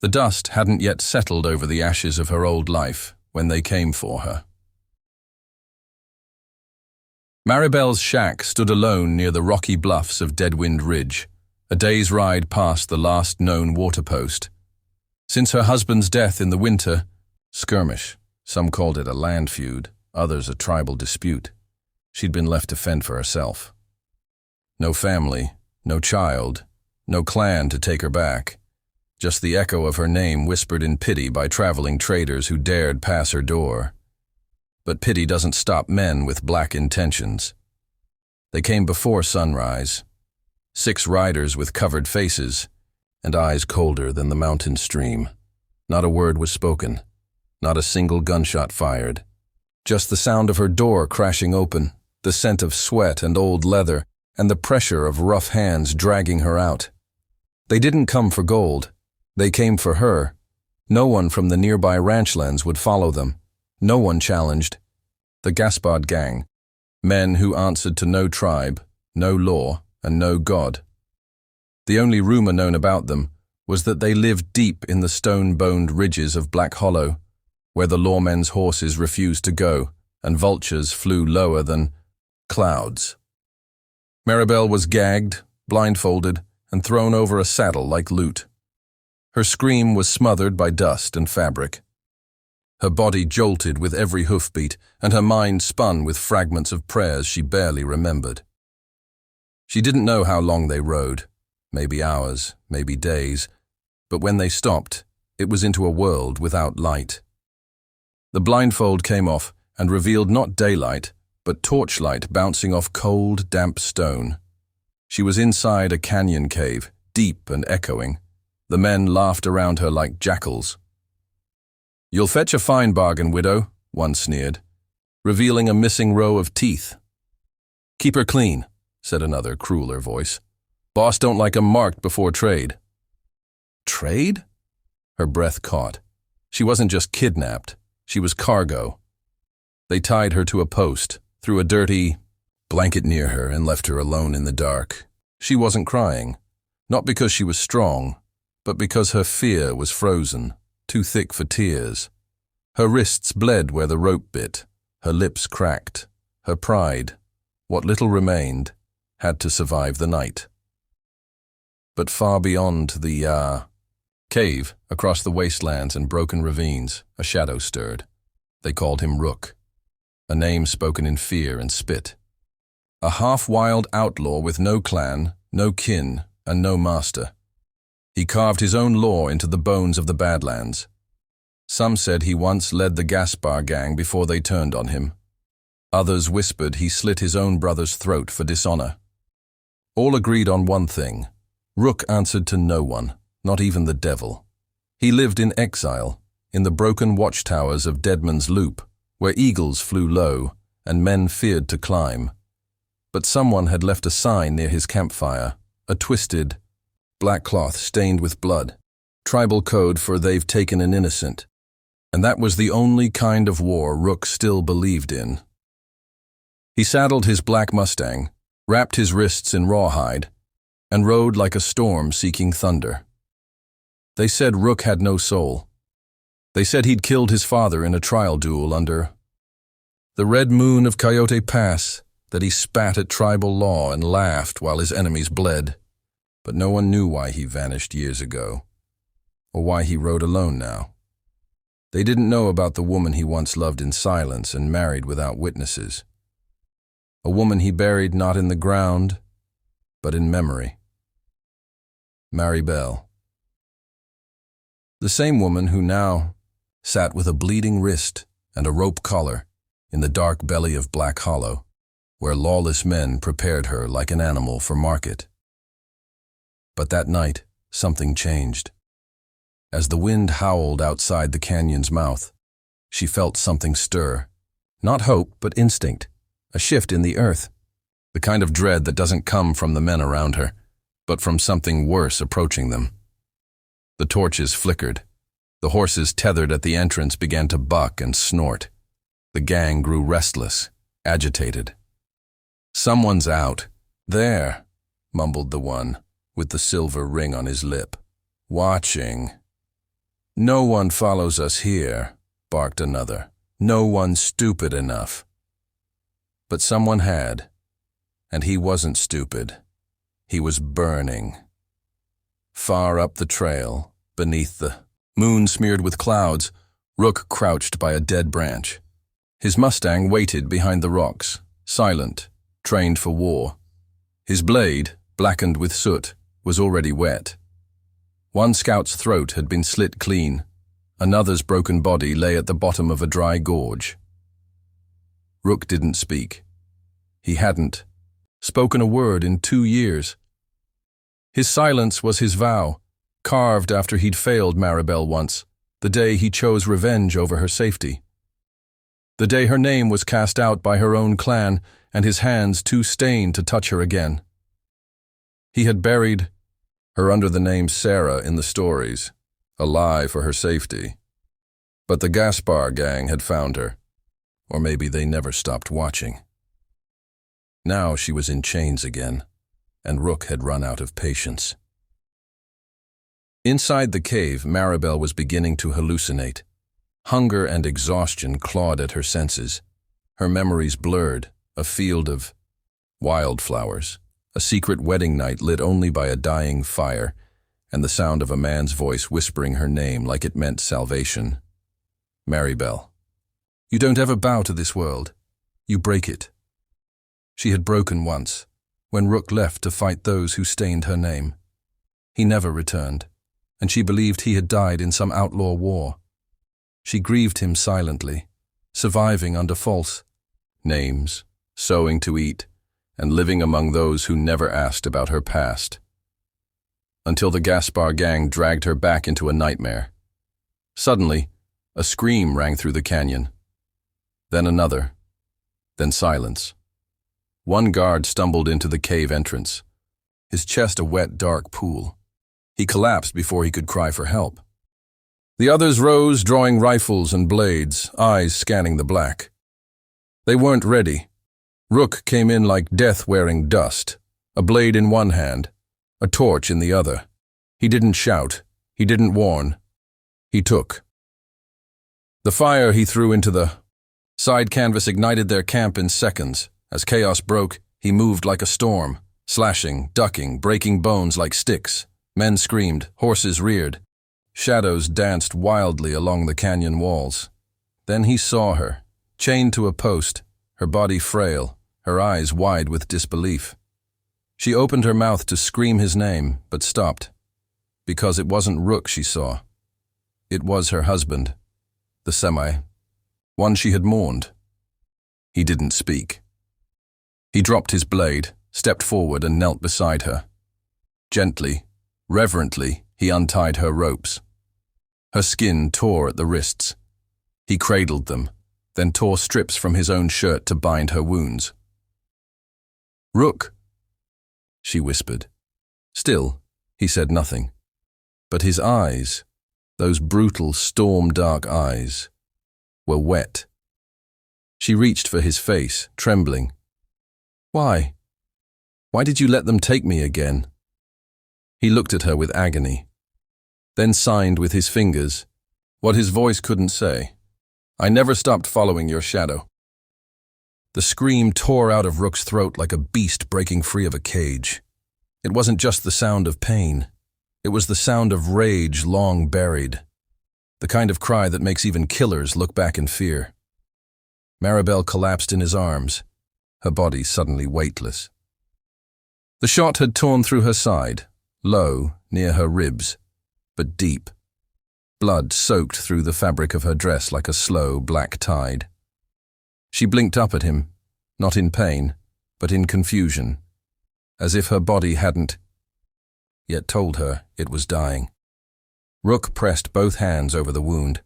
The dust hadn't yet settled over the ashes of her old life when they came for her. Marbel's shack stood alone near the rocky bluffs of Deadwind Ridge, a day's ride past the last known water post. Since her husband's death in the winter, skirmish, some called it a land feud, others a tribal dispute, she'd been left to fend for herself. No family, no child, no clan to take her back. Just the echo of her name whispered in pity by traveling traders who dared pass her door. But pity doesn't stop men with black intentions. They came before sunrise, 6 riders with covered faces and eyes colder than the mountain stream. Not a word was spoken, not a single gunshot fired. Just the sound of her door crashing open, the scent of sweat and old leather, and the pressure of rough hands dragging her out. They didn't come for gold. They came for her. No one from the nearby ranchlands would follow them. No one challenged. The Gaspard gang, men who answered to no tribe, no law, and no god. The only rumor known about them was that they lived deep in the stone-boned ridges of Black Hollow, where the lawmen's horses refused to go, and vultures flew lower than clouds. Marbel was gagged, blindfolded, and thrown over a saddle like loot. Her scream was smothered by dust and fabric. Her body jolted with every hoofbeat, and her mind spun with fragments of prayers she barely remembered. She didn't know how long they rode, maybe hours, maybe days, but when they stopped, it was into a world without light. The blindfold came off and revealed not daylight, but torchlight bouncing off cold, damp stone. She was inside a canyon cave, deep and echoing. The men laughed around her like jackals. "You'll fetch a fine bargain, widow," one sneered, revealing a missing row of teeth. "Keep her clean," said another, crueler voice. "Boss don't like 'em marked before trade." Trade? Her breath caught. She wasn't just kidnapped, she was cargo. They tied her to a post, threw a dirty blanket near her, and left her alone in the dark. She wasn't crying, not because she was strong, but because her fear was frozen, too thick for tears. Her wrists bled where the rope bit, her lips cracked. Her pride, what little remained, had to survive the night. But far beyond the cave, across the wastelands and broken ravines, a shadow stirred. They called him Rook, a name spoken in fear and spit. A half-wild outlaw with no clan, no kin, and no master. He carved his own law into the bones of the Badlands. Some said he once led the Gaspard gang before they turned on him. Others whispered he slit his own brother's throat for dishonor. All agreed on one thing. Rook answered to no one, not even the devil. He lived in exile, in the broken watchtowers of Deadman's Loop, where eagles flew low and men feared to climb. But someone had left a sign near his campfire, a twisted, black cloth stained with blood, tribal code for "they've taken an innocent." And that was the only kind of war Rook still believed in. He saddled his black Mustang, wrapped his wrists in rawhide, and rode like a storm seeking thunder. They said Rook had no soul. They said he'd killed his father in a trial duel under the red moon of Coyote Pass, that he spat at tribal law and laughed while his enemies bled. But no one knew why he vanished years ago, or why he rode alone now. They didn't know about the woman he once loved in silence and married without witnesses. A woman he buried not in the ground, but in memory. Marbel. The same woman who now sat with a bleeding wrist and a rope collar in the dark belly of Black Hollow, where lawless men prepared her like an animal for market. But that night, something changed. As the wind howled outside the canyon's mouth, she felt something stir. Not hope, but instinct. A shift in the earth. The kind of dread that doesn't come from the men around her, but from something worse approaching them. The torches flickered. The horses tethered at the entrance began to buck and snort. The gang grew restless, agitated. "Someone's out. There," mumbled the one, with the silver ring on his lip. "Watching." "No one follows us here," barked another. "No one stupid enough." But someone had, and he wasn't stupid. He was burning. Far up the trail, beneath the moon smeared with clouds, Rook crouched by a dead branch. His Mustang waited behind the rocks, silent, trained for war. His blade, blackened with soot, was already wet. One scout's throat had been slit clean. Another's broken body lay at the bottom of a dry gorge. Rook didn't speak. He hadn't spoken a word in 2 years. His silence was his vow, carved after he'd failed Marbel once, the day he chose revenge over her safety. The day her name was cast out by her own clan and his hands too stained to touch her again. He had buried her under the name Sarah in the stories, a lie for her safety. But the Gaspar gang had found her, or maybe they never stopped watching. Now she was in chains again, and Rook had run out of patience. Inside the cave, Marbel was beginning to hallucinate. Hunger and exhaustion clawed at her senses. Her memories blurred, a field of wildflowers, a secret wedding night lit only by a dying fire, and the sound of a man's voice whispering her name like it meant salvation. Marbel. You don't ever bow to this world. You break it. She had broken once, when Rook left to fight those who stained her name. He never returned, and she believed he had died in some outlaw war. She grieved him silently, surviving under false names, sowing to eat, and living among those who never asked about her past. Until the Gaspar gang dragged her back into a nightmare. Suddenly, a scream rang through the canyon. Then another. Then silence. One guard stumbled into the cave entrance, his chest a wet, dark pool. He collapsed before he could cry for help. The others rose, drawing rifles and blades, eyes scanning the black. They weren't ready. Rook came in like death wearing dust, a blade in one hand, a torch in the other. He didn't shout. He didn't warn. He took. The fire he threw into the side canvas ignited their camp in seconds. As chaos broke, he moved like a storm, slashing, ducking, breaking bones like sticks. Men screamed, horses reared. Shadows danced wildly along the canyon walls. Then he saw her, chained to a post, her body frail, her eyes wide with disbelief. She opened her mouth to scream his name, but stopped. Because it wasn't Rook she saw. It was her husband, the one she had mourned. He didn't speak. He dropped his blade, stepped forward and knelt beside her. Gently, reverently, he untied her ropes. Her skin tore at the wrists. He cradled them, then tore strips from his own shirt to bind her wounds. "Rook," she whispered. Still, he said nothing. But his eyes, those brutal, storm-dark eyes, were wet. She reached for his face, trembling. "Why? Why did you let them take me again?" He looked at her with agony, then signed with his fingers, what his voice couldn't say. "I never stopped following your shadow." The scream tore out of Rook's throat like a beast breaking free of a cage. It wasn't just the sound of pain. It was the sound of rage long buried, the kind of cry that makes even killers look back in fear. Marbel collapsed in his arms, her body suddenly weightless. The shot had torn through her side, low, near her ribs, but deep. Blood soaked through the fabric of her dress like a slow, black tide. She blinked up at him, not in pain, but in confusion, as if her body hadn't yet told her it was dying. Rook pressed both hands over the wound.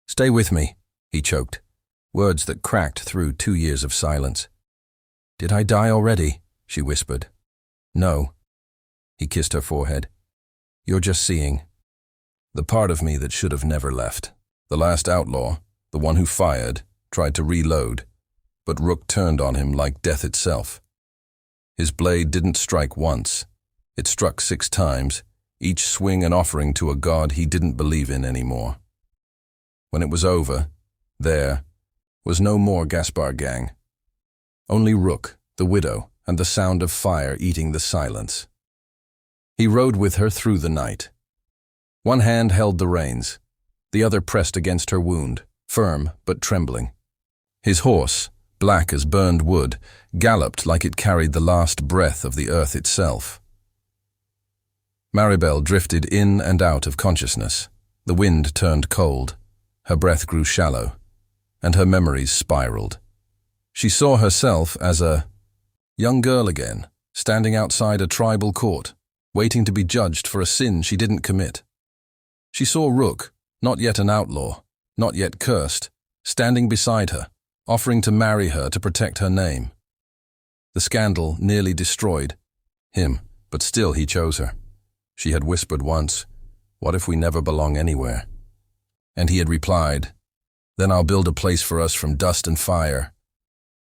"Stay with me," he choked, words that cracked through 2 years of silence. "Did I die already?" she whispered. "No." He kissed her forehead. "You're just seeing. The part of me that should have never left. The last outlaw, the one who fired, tried to reload, but Rook turned on him like death itself. His blade didn't strike once. It struck 6 times, each swing an offering to a god he didn't believe in anymore. When it was over, there was no more Gaspar gang. Only Rook, the widow, and the sound of fire eating the silence. He rode with her through the night. One hand held the reins, the other pressed against her wound, firm but trembling. His horse, black as burned wood, galloped like it carried the last breath of the earth itself. Marbel drifted in and out of consciousness. The wind turned cold, her breath grew shallow, and her memories spiraled. She saw herself as a young girl again, standing outside a tribal court, waiting to be judged for a sin she didn't commit. She saw Rook, not yet an outlaw, not yet cursed, standing beside her, offering to marry her to protect her name. The scandal nearly destroyed him, but still he chose her. She had whispered once, "What if we never belong anywhere?" And he had replied, "Then I'll build a place for us from dust and fire."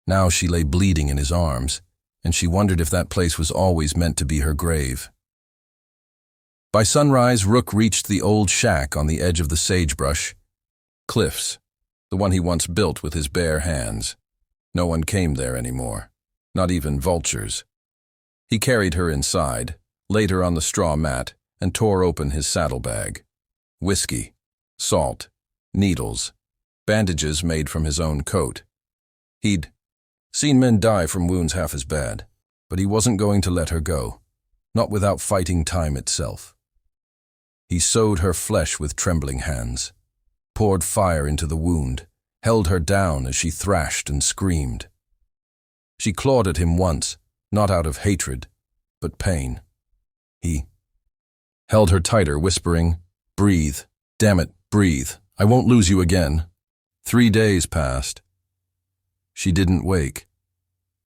Now she lay bleeding in his arms, and she wondered if that place was always meant to be her grave. By sunrise, Rook reached the old shack on the edge of the sagebrush. Cliffs, the one he once built with his bare hands. No one came there anymore, not even vultures. He carried her inside, laid her on the straw mat, and tore open his saddlebag. Whiskey, salt, needles, bandages made from his own coat. He'd seen men die from wounds half as bad, but he wasn't going to let her go, not without fighting time itself. He sewed her flesh with trembling hands, poured fire into the wound, held her down as she thrashed and screamed. She clawed at him once, not out of hatred, but pain. He held her tighter, whispering, "Breathe, damn it, breathe. I won't lose you again." 3 days passed. She didn't wake.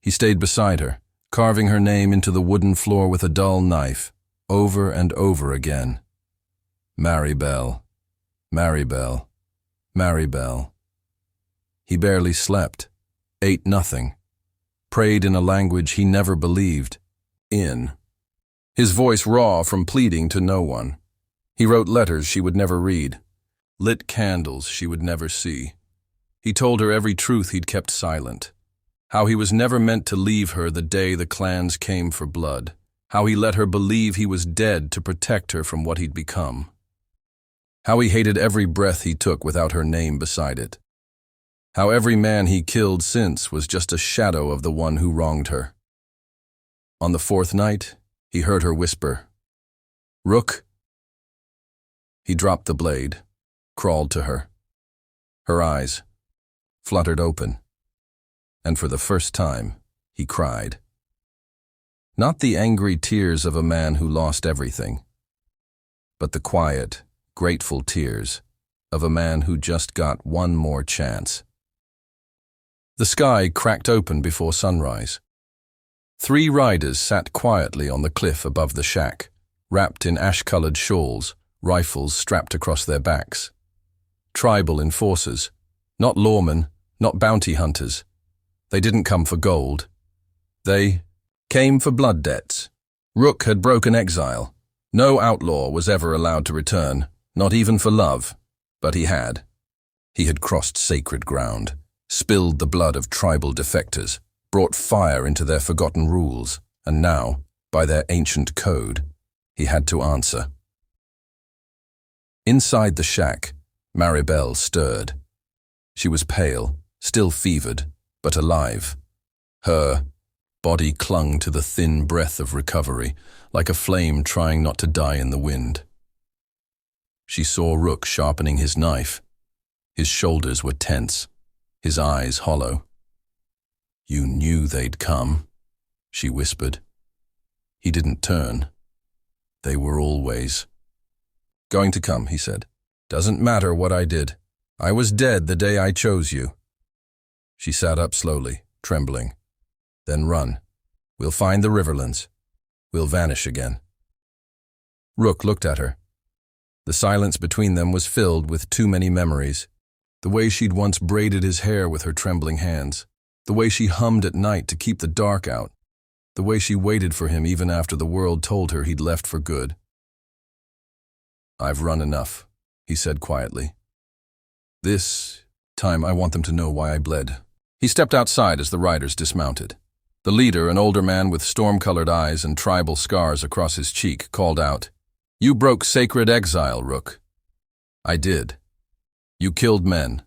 He stayed beside her, carving her name into the wooden floor with a dull knife, over and over again. Marbel, Marbel, Marbel. He barely slept, ate nothing, prayed in a language he never believed in. His voice raw from pleading to no one. He wrote letters she would never read, lit candles she would never see. He told her every truth he'd kept silent, how he was never meant to leave her the day the clans came for blood, how he let her believe he was dead to protect her from what he'd become, how he hated every breath he took without her name beside it, how every man he killed since was just a shadow of the one who wronged her. On the 4th night, he heard her whisper, "Rook." He dropped the blade, crawled to her. Her eyes fluttered open, and for the first time, he cried. Not the angry tears of a man who lost everything, but the quiet, grateful tears of a man who just got one more chance. The sky cracked open before sunrise. 3 riders sat quietly on the cliff above the shack, wrapped in ash-colored shawls, rifles strapped across their backs. Tribal enforcers, not lawmen, not bounty hunters. They didn't come for gold. They came for blood debts. Rook had broken exile. No outlaw was ever allowed to return, not even for love, but he had. He had crossed sacred ground, spilled the blood of tribal defectors, brought fire into their forgotten rules, and now, by their ancient code, he had to answer. Inside the shack, Marbel stirred. She was pale, still fevered, but alive. Her body clung to the thin breath of recovery, like a flame trying not to die in the wind. She saw Rook sharpening his knife. His shoulders were tense, his eyes hollow. "You knew they'd come," she whispered. He didn't turn. "They were always going to come," he said. "Doesn't matter what I did. I was dead the day I chose you." She sat up slowly, trembling. "Then run. We'll find the Riverlands. We'll vanish again." Rook looked at her. The silence between them was filled with too many memories. The way she'd once braided his hair with her trembling hands. The way she hummed at night to keep the dark out. The way she waited for him even after the world told her he'd left for good. I've run enough, he said quietly. This time I want them to know why I bled. He stepped outside as the riders dismounted. The leader, an older man with storm-colored eyes and tribal scars across his cheek, called out, "You broke sacred exile, Rook." "I did." "You killed men."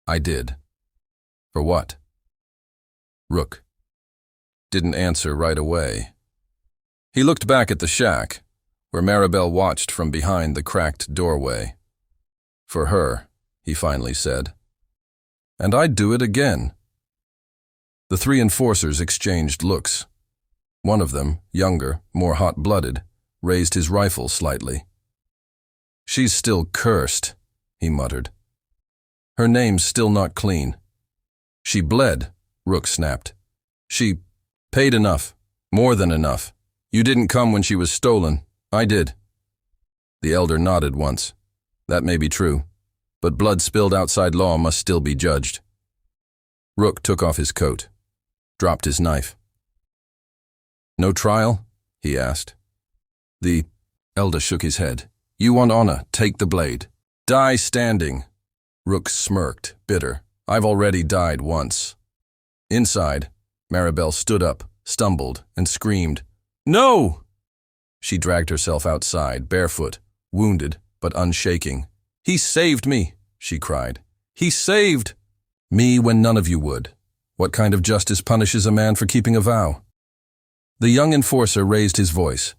"I did." "For what?" Rook didn't answer right away. He looked back at the shack, where Marbel watched from behind the cracked doorway. "For her," he finally said. "And I'd do it again." The three enforcers exchanged looks. One of them, younger, more hot-blooded, raised his rifle slightly. "She's still cursed," he muttered. "Her name's still not clean." "She bled," Rook snapped. "She paid enough, more than enough. You didn't come when she was stolen. I did." The elder nodded once. "That may be true, but blood spilled outside law must still be judged." Rook took off his coat, dropped his knife. "No trial?" he asked. The elder shook his head. "You want honor, take the blade. Die standing." Rook smirked, bitter. "I've already died once." Inside, Marbel stood up, stumbled, and screamed, "No!" She dragged herself outside, barefoot, wounded but unshaking. "He saved me," she cried. "He saved me when none of you would. What kind of justice punishes a man for keeping a vow?" The young enforcer raised his voice.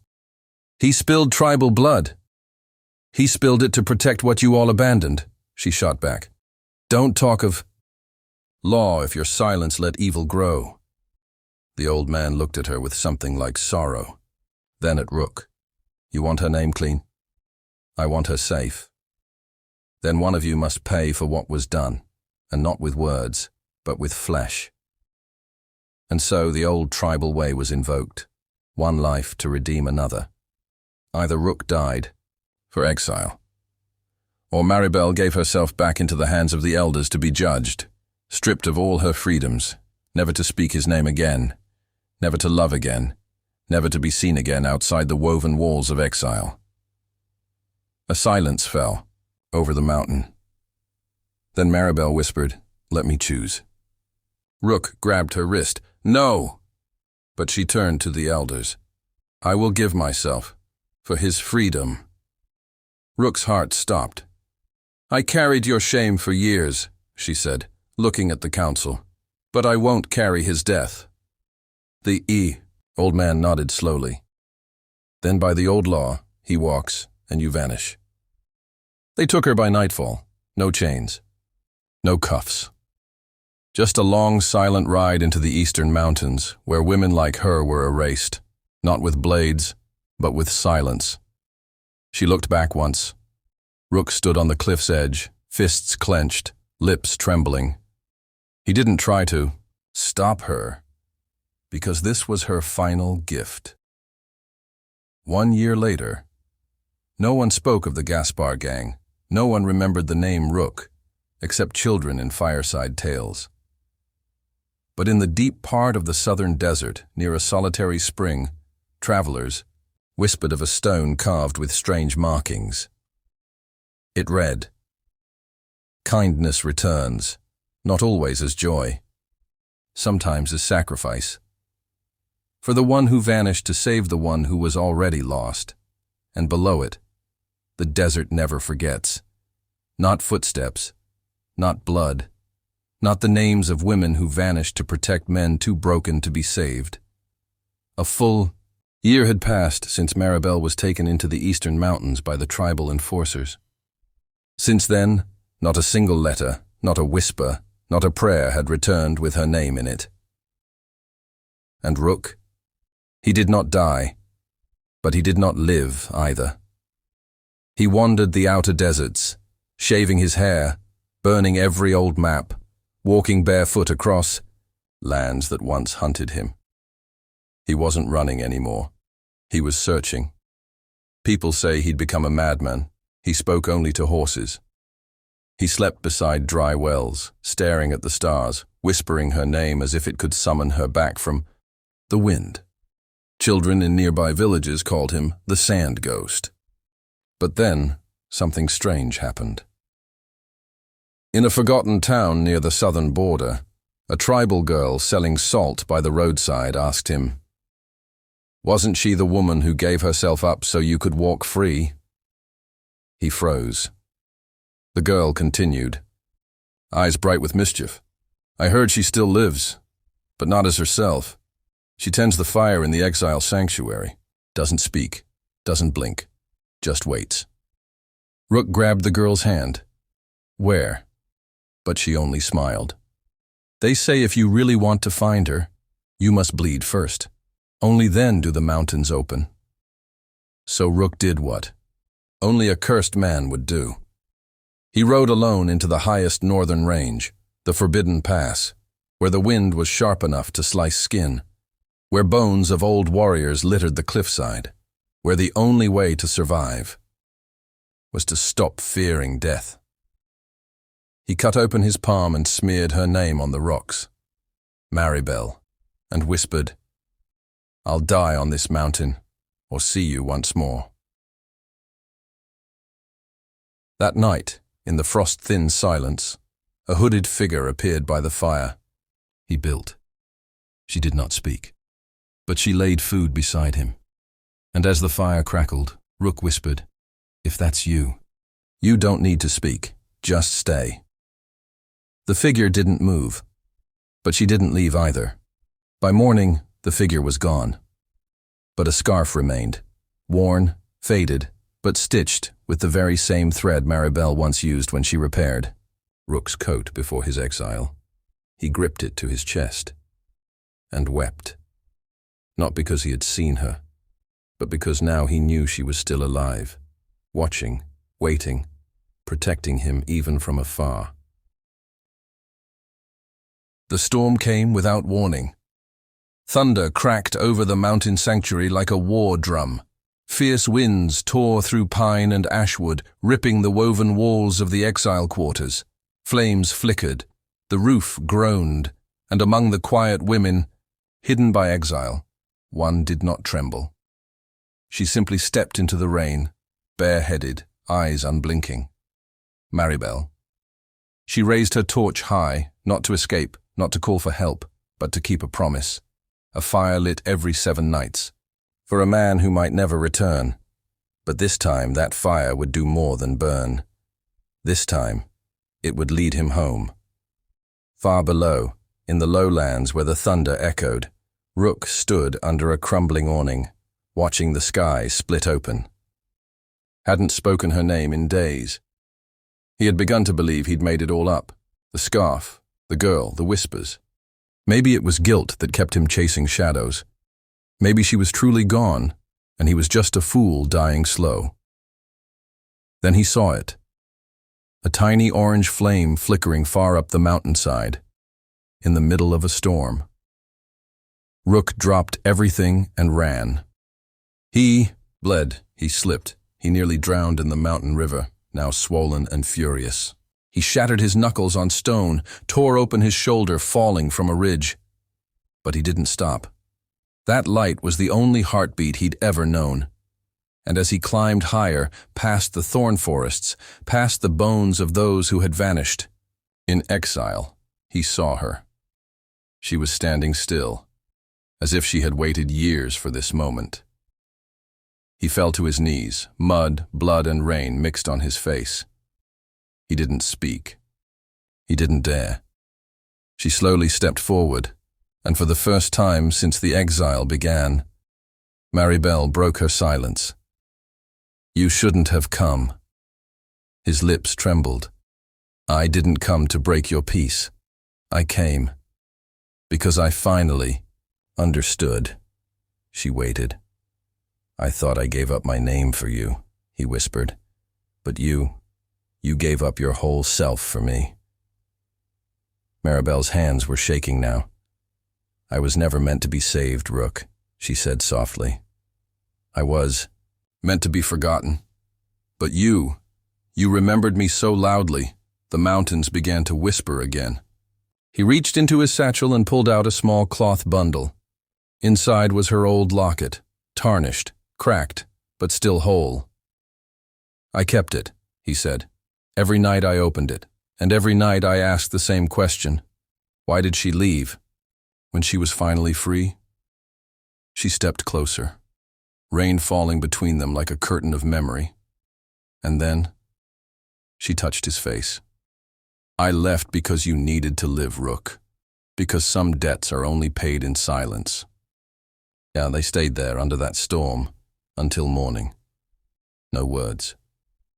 "He spilled tribal blood. He spilled it to protect what you all abandoned," she shot back. "Don't talk of law if your silence let evil grow." The old man looked at her with something like sorrow, then at Rook. "You want her name clean? I want her safe. Then one of you must pay for what was done, and not with words, but with flesh." And so the old tribal way was invoked, one life to redeem another. Either Rook died, for exile, or Marbel gave herself back into the hands of the elders to be judged, stripped of all her freedoms, never to speak his name again, never to love again, never to be seen again outside the woven walls of exile. A silence fell over the mountain. Then Marbel whispered, "Let me choose." Rook grabbed her wrist. "No!" But she turned to the elders. "I will give myself, for his freedom." Rook's heart stopped. "I carried your shame for years," she said, looking at the council. "But I won't carry his death." The old man nodded slowly. "Then by the old law, he walks, and you vanish." They took her by nightfall. No chains. No cuffs. Just a long, silent ride into the eastern mountains, where women like her were erased, not with blades, but with silence. She looked back once. Rook stood on the cliff's edge, fists clenched, lips trembling. He didn't try to stop her, because this was her final gift. 1 year later, no one spoke of the Gaspar gang. No one remembered the name Rook, except children in fireside tales. But in the deep part of the southern desert, near a solitary spring, travelers whispered of a stone carved with strange markings. It read, "Kindness returns, not always as joy, sometimes as sacrifice. For the one who vanished to save the one who was already lost." And below it, "The desert never forgets. Not footsteps, not blood, not the names of women who vanished to protect men too broken to be saved." A full year had passed since Marbel was taken into the eastern mountains by the tribal enforcers. Since then, not a single letter, not a whisper, not a prayer had returned with her name in it. And Rook? He did not die, but he did not live either. He wandered the outer deserts, shaving his hair, burning every old map, walking barefoot across lands that once hunted him. He wasn't running anymore. He was searching. People say he'd become a madman. He spoke only to horses. He slept beside dry wells, staring at the stars, whispering her name as if it could summon her back from the wind. Children in nearby villages called him the Sand Ghost. But then, something strange happened. In a forgotten town near the southern border, a tribal girl selling salt by the roadside asked him, "Wasn't she the woman who gave herself up so you could walk free?" He froze. The girl continued, eyes bright with mischief. "I heard she still lives, but not as herself. She tends the fire in the exile sanctuary, doesn't speak, doesn't blink, just waits." Rook grabbed the girl's hand. "Where?" But she only smiled. "They say if you really want to find her, you must bleed first. Only then do the mountains open." So Rook did what only a cursed man would do. He rode alone into the highest northern range, the Forbidden Pass, where the wind was sharp enough to slice skin, where bones of old warriors littered the cliffside, where the only way to survive was to stop fearing death. He cut open his palm and smeared her name on the rocks, Marbel, and whispered, "I'll die on this mountain, or see you once more." That night, in the frost-thin silence, a hooded figure appeared by the fire. He built. She did not speak, but she laid food beside him. And as the fire crackled, Rook whispered, "If that's you, you don't need to speak, just stay." The figure didn't move, but she didn't leave either. By morning, the figure was gone. But a scarf remained, worn, faded, but stitched with the very same thread Marbel once used when she repaired Rook's coat before his exile. He gripped it to his chest and wept, not because he had seen her, but because now he knew she was still alive, watching, waiting, protecting him even from afar. The storm came without warning. Thunder cracked over the mountain sanctuary like a war drum. Fierce winds tore through pine and ashwood, ripping the woven walls of the exile quarters. Flames flickered, the roof groaned, and among the quiet women, hidden by exile, one did not tremble. She simply stepped into the rain, bareheaded, eyes unblinking. Marbel. She raised her torch high, not to escape, not to call for help, but to keep a promise. A fire lit every 7 nights, for a man who might never return. But this time that fire would do more than burn. This time, it would lead him home. Far below, in the lowlands where the thunder echoed, Rook stood under a crumbling awning, watching the sky split open. Hadn't spoken her name in days. He had begun to believe he'd made it all up. The scarf, the girl, the whispers. Maybe it was guilt that kept him chasing shadows. Maybe she was truly gone, and he was just a fool dying slow. Then he saw it. A tiny orange flame flickering far up the mountainside, in the middle of a storm. Rook dropped everything and ran. He bled, he slipped, he nearly drowned in the mountain river, now swollen and furious. He shattered his knuckles on stone, tore open his shoulder, falling from a ridge. But he didn't stop. That light was the only heartbeat he'd ever known. And as he climbed higher, past the thorn forests, past the bones of those who had vanished, in exile, he saw her. She was standing still, as if she had waited years for this moment. He fell to his knees, mud, blood, and rain mixed on his face. He didn't speak. He didn't dare. She slowly stepped forward, and for the first time since the exile began, Marbel broke her silence. "You shouldn't have come." His lips trembled. "I didn't come to break your peace. I came because I finally understood." She waited. "I thought I gave up my name for you," he whispered. "But you gave up your whole self for me." Marbel's hands were shaking now. "I was never meant to be saved, Rook," she said softly. "I was meant to be forgotten. But you remembered me so loudly, the mountains began to whisper again." He reached into his satchel and pulled out a small cloth bundle. Inside was her old locket, tarnished, cracked, but still whole. I kept it, he said. Every night I opened it, and every night I asked the same question. Why did she leave? When she was finally free? She stepped closer, rain falling between them like a curtain of memory. And then, she touched his face. I left because you needed to live, Rook. Because some debts are only paid in silence. Yeah, they stayed there under that storm, until morning. No words.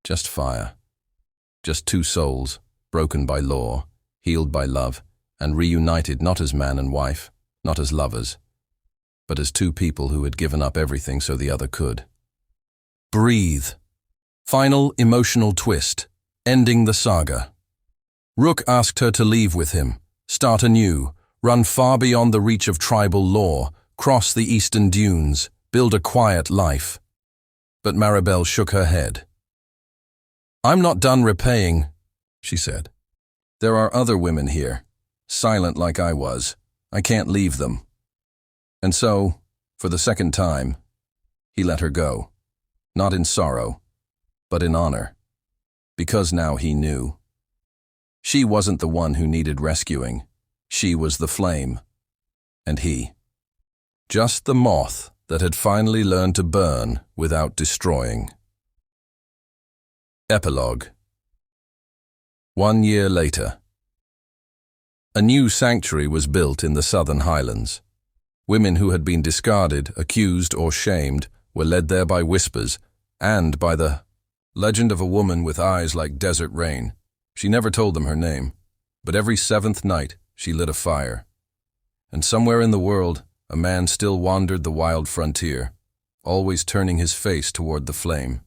Just fire. Just two souls, broken by law, healed by love, and reunited not as man and wife, not as lovers, but as two people who had given up everything so the other could. Breathe. Final emotional twist, ending the saga. Rook asked her to leave with him, start anew, run far beyond the reach of tribal law, cross the eastern dunes, build a quiet life. But Marbel shook her head. I'm not done repaying, she said. There are other women here, silent like I was. I can't leave them. And so, for the second time, he let her go. Not in sorrow, but in honor. Because now he knew. She wasn't the one who needed rescuing. She was the flame. And he. Just the moth that had finally learned to burn without destroying. Epilogue. 1 year later. A new sanctuary was built in the southern highlands. Women who had been discarded, accused, or shamed were led there by whispers and by the legend of a woman with eyes like desert rain. She never told them her name, but every 7th night she lit a fire. And somewhere in the world, a man still wandered the wild frontier, always turning his face toward the flame.